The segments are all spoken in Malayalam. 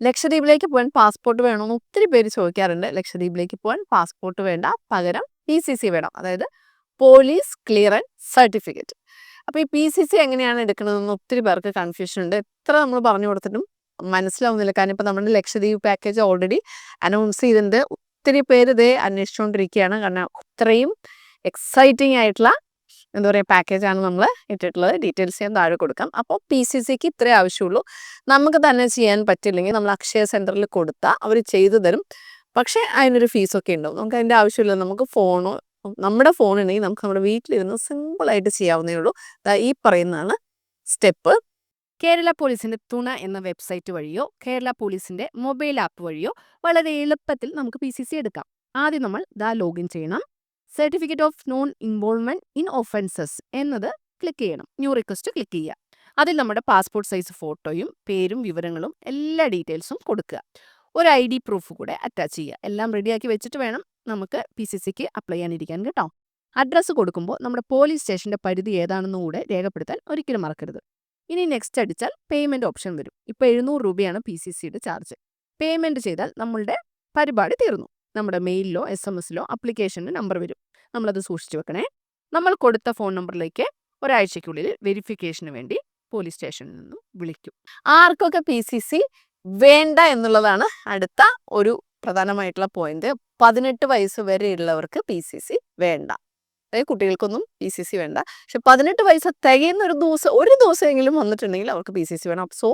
ലക്ഷദ്വീപിലേക്ക് പോകാൻ പാസ്പോർട്ട് വേണമെന്ന് ഒത്തിരി പേര് ചോദിക്കാറുണ്ട്. ലക്ഷദ്വീപിലേക്ക് പോകാൻ പാസ്പോർട്ട് വേണ്ട, പകരം PCC വേണം, അതായത് പോലീസ് ക്ലിയറൻസ് സർട്ടിഫിക്കറ്റ്. അപ്പോൾ ഈ PCC എങ്ങനെയാണ് എടുക്കുന്നതെന്ന് ഒത്തിരി പേർക്ക് കൺഫ്യൂഷൻ ഉണ്ട്. എത്ര നമ്മൾ പറഞ്ഞു കൊടുത്തിട്ടും മനസ്സിലാവുന്നില്ല. കാരണം ഇപ്പോൾ നമ്മുടെ ലക്ഷദ്വീപ് പാക്കേജ് ഓൾറെഡി അനൗൺസ് ചെയ്തിട്ടുണ്ട്. ഒത്തിരി പേര് ഇതേ അന്വേഷിച്ചുകൊണ്ടിരിക്കുകയാണ്. കാരണം അത്രയും എക്സൈറ്റിംഗ് ആയിട്ടുള്ള എന്താ പറയുക പാക്കേജാണ് നമ്മൾ ഇട്ടിട്ടുള്ളത്. ഡീറ്റെയിൽസ് ഞാൻ താഴെ കൊടുക്കാം. അപ്പോൾ PCCക്ക് ഇത്രേ ആവശ്യമുള്ളൂ. നമുക്ക് തന്നെ ചെയ്യാൻ പറ്റില്ലെങ്കിൽ നമ്മൾ അക്ഷയ സെൻറ്ററിൽ കൊടുത്താൽ അവർ ചെയ്തു തരും. പക്ഷേ അതിനൊരു ഫീസൊക്കെ ഉണ്ടാവും. നമുക്ക് അതിൻ്റെ ആവശ്യമില്ല. നമുക്ക് ഫോണോ നമ്മുടെ ഫോണുണ്ടെങ്കിൽ നമുക്ക് നമ്മുടെ വീട്ടിലിരുന്ന് സിമ്പിളായിട്ട് ചെയ്യാവുന്നേ ഉള്ളൂ. ഈ പറയുന്നതാണ് സ്റ്റെപ്പ്. കേരള പോലീസിൻ്റെ തുണ എന്ന വെബ്സൈറ്റ് വഴിയോ കേരള പോലീസിൻ്റെ മൊബൈൽ ആപ്പ് വഴിയോ വളരെ എളുപ്പത്തിൽ നമുക്ക് PCC എടുക്കാം. ആദ്യം നമ്മൾ ലോഗിൻ ചെയ്യണം. Certificate of non involvement in offences എന്നത് ക്ലിക്ക് ചെയ്യണം. ന്യൂ റിക്വസ്റ്റ് ക്ലിക്ക് ചെയ്യുക. അതിൽ നമ്മുടെ പാസ്പോർട്ട് സൈസ് ഫോട്ടോയും പേരും വിവരങ്ങളും എല്ലാ ഡീറ്റെയിൽസും കൊടുക്കുക. ഒരു ID പ്രൂഫ് കൂടെ അറ്റാച്ച് ചെയ്യുക. എല്ലാം റെഡിയാക്കി വെച്ചിട്ട് വേണം നമുക്ക് PCCക്ക് അപ്ലൈ ചെയ്യാനിരിക്കാൻ കേട്ടോ. അഡ്രസ്സ് കൊടുക്കുമ്പോൾ നമ്മുടെ പോലീസ് സ്റ്റേഷൻ്റെ പരിധി ഏതാണെന്ന് കൂടെ രേഖപ്പെടുത്താൻ ഒരിക്കലും മറക്കരുത്. ഇനി നെക്സ്റ്റ് അടിച്ചാൽ പേയ്മെൻറ്റ് ഓപ്ഷൻ വരും. ഇപ്പോൾ 700 രൂപയാണ് PCCയുടെ ചാർജ്. പേയ്മെൻറ്റ് ചെയ്താൽ നമ്മളുടെ പരിപാടി തീർന്നു. നമ്മുടെ മെയിലിലോ SMS-ലോ അപ്ലിക്കേഷൻ്റെ നമ്പർ വരും. നമ്മളത് സൂക്ഷിച്ചു വെക്കണേ. നമ്മൾ കൊടുത്ത ഫോൺ നമ്പറിലേക്ക് ഒരാഴ്ചയ്ക്കുള്ളിൽ വെരിഫിക്കേഷന് വേണ്ടി പോലീസ് സ്റ്റേഷനിൽ നിന്നും വിളിക്കും. ആർക്കൊക്കെ PCC വേണ്ട എന്നുള്ളതാണ് അടുത്ത ഒരു പ്രധാനമായിട്ടുള്ള പോയിന്റ്. 18 വയസ്സ് വരെയുള്ളവർക്ക് PCC വേണ്ട. അതായത് കുട്ടികൾക്കൊന്നും PCC വേണ്ട. പക്ഷെ 18 വയസ്സ് തികയുന്ന ഒരു ദിവസമെങ്കിലും വന്നിട്ടുണ്ടെങ്കിൽ അവർക്ക് PCC വേണം. സോ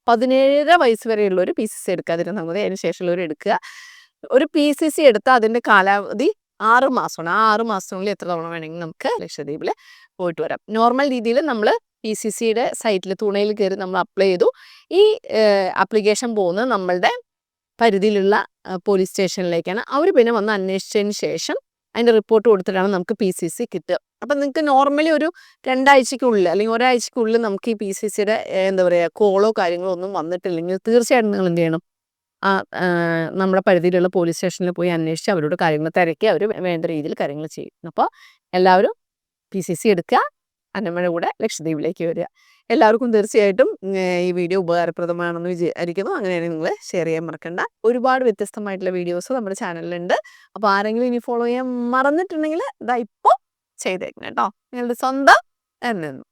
17 വയസ്സ് വരെയുള്ളവർ PCC എടുക്കാതിരുന്നാൽ മതി. അതിന് ശേഷമുള്ളവർ എടുക്കുക. ഒരു PCC എടുത്താൽ അതിൻ്റെ കാലാവധി 6 മാസമാണ്. ആ 6 മാസത്തിനുള്ളിൽ എത്ര തവണ വേണമെങ്കിൽ നമുക്ക് ലക്ഷദ്വീപിൽ പോയിട്ട് വരാം. നോർമൽ രീതിയിൽ നമ്മൾ PCCയുടെ സൈറ്റിൽ തുണയിൽ കയറി നമ്മൾ അപ്ലൈ ചെയ്തു. ഈ ആപ്ലിക്കേഷൻ പോകുന്നത് നമ്മളുടെ പരിധിയിലുള്ള പോലീസ് സ്റ്റേഷനിലേക്കാണ്. അവർ പിന്നെ വന്ന് അന്വേഷിച്ചതിന് ശേഷം അതിൻ്റെ റിപ്പോർട്ട് കൊടുത്തിട്ടാണ് നമുക്ക് PCC കിട്ടുക. അപ്പം നിങ്ങൾക്ക് നോർമലി ഒരു 2 ആഴ്ചയ്ക്കുള്ളിൽ അല്ലെങ്കിൽ ഒരാഴ്ചയ്ക്കുള്ളിൽ നമുക്ക് ഈ PCCയുടെ എന്താ പറയുക കോളോ കാര്യങ്ങളോ ഒന്നും വന്നിട്ടില്ലെങ്കിൽ തീർച്ചയായിട്ടും നിങ്ങൾ എന്ത് ചെയ്യണം, നമ്മുടെ പരിധിയിലുള്ള പോലീസ് സ്റ്റേഷനിൽ പോയി അന്വേഷിച്ച് അവരോട് കാര്യങ്ങൾ തിരക്കി അവർ വേണ്ട രീതിയിൽ കാര്യങ്ങൾ ചെയ്യും. അപ്പോൾ എല്ലാവരും PCC എടുക്കുക, അന്നമ്മയുടെ കൂടെ ലക്ഷദ്വീപിലേക്ക് വരിക. എല്ലാവർക്കും തീർച്ചയായിട്ടും ഈ വീഡിയോ ഉപകാരപ്രദമാണെന്ന് വിചാരിക്കുന്നു. അങ്ങനെയാണെങ്കിൽ നിങ്ങൾ ഷെയർ ചെയ്യാൻ മറക്കണ്ട. ഒരുപാട് വ്യത്യസ്തമായിട്ടുള്ള വീഡിയോസ് നമ്മുടെ ചാനലിലുണ്ട്. അപ്പോൾ ആരെങ്കിലും ഇനി ഫോളോ ചെയ്യാൻ മറന്നിട്ടുണ്ടെങ്കിൽ ഇപ്പോൾ ചെയ്തേക്കണം കേട്ടോ. നിങ്ങളുടെ സ്വന്തം എന്നു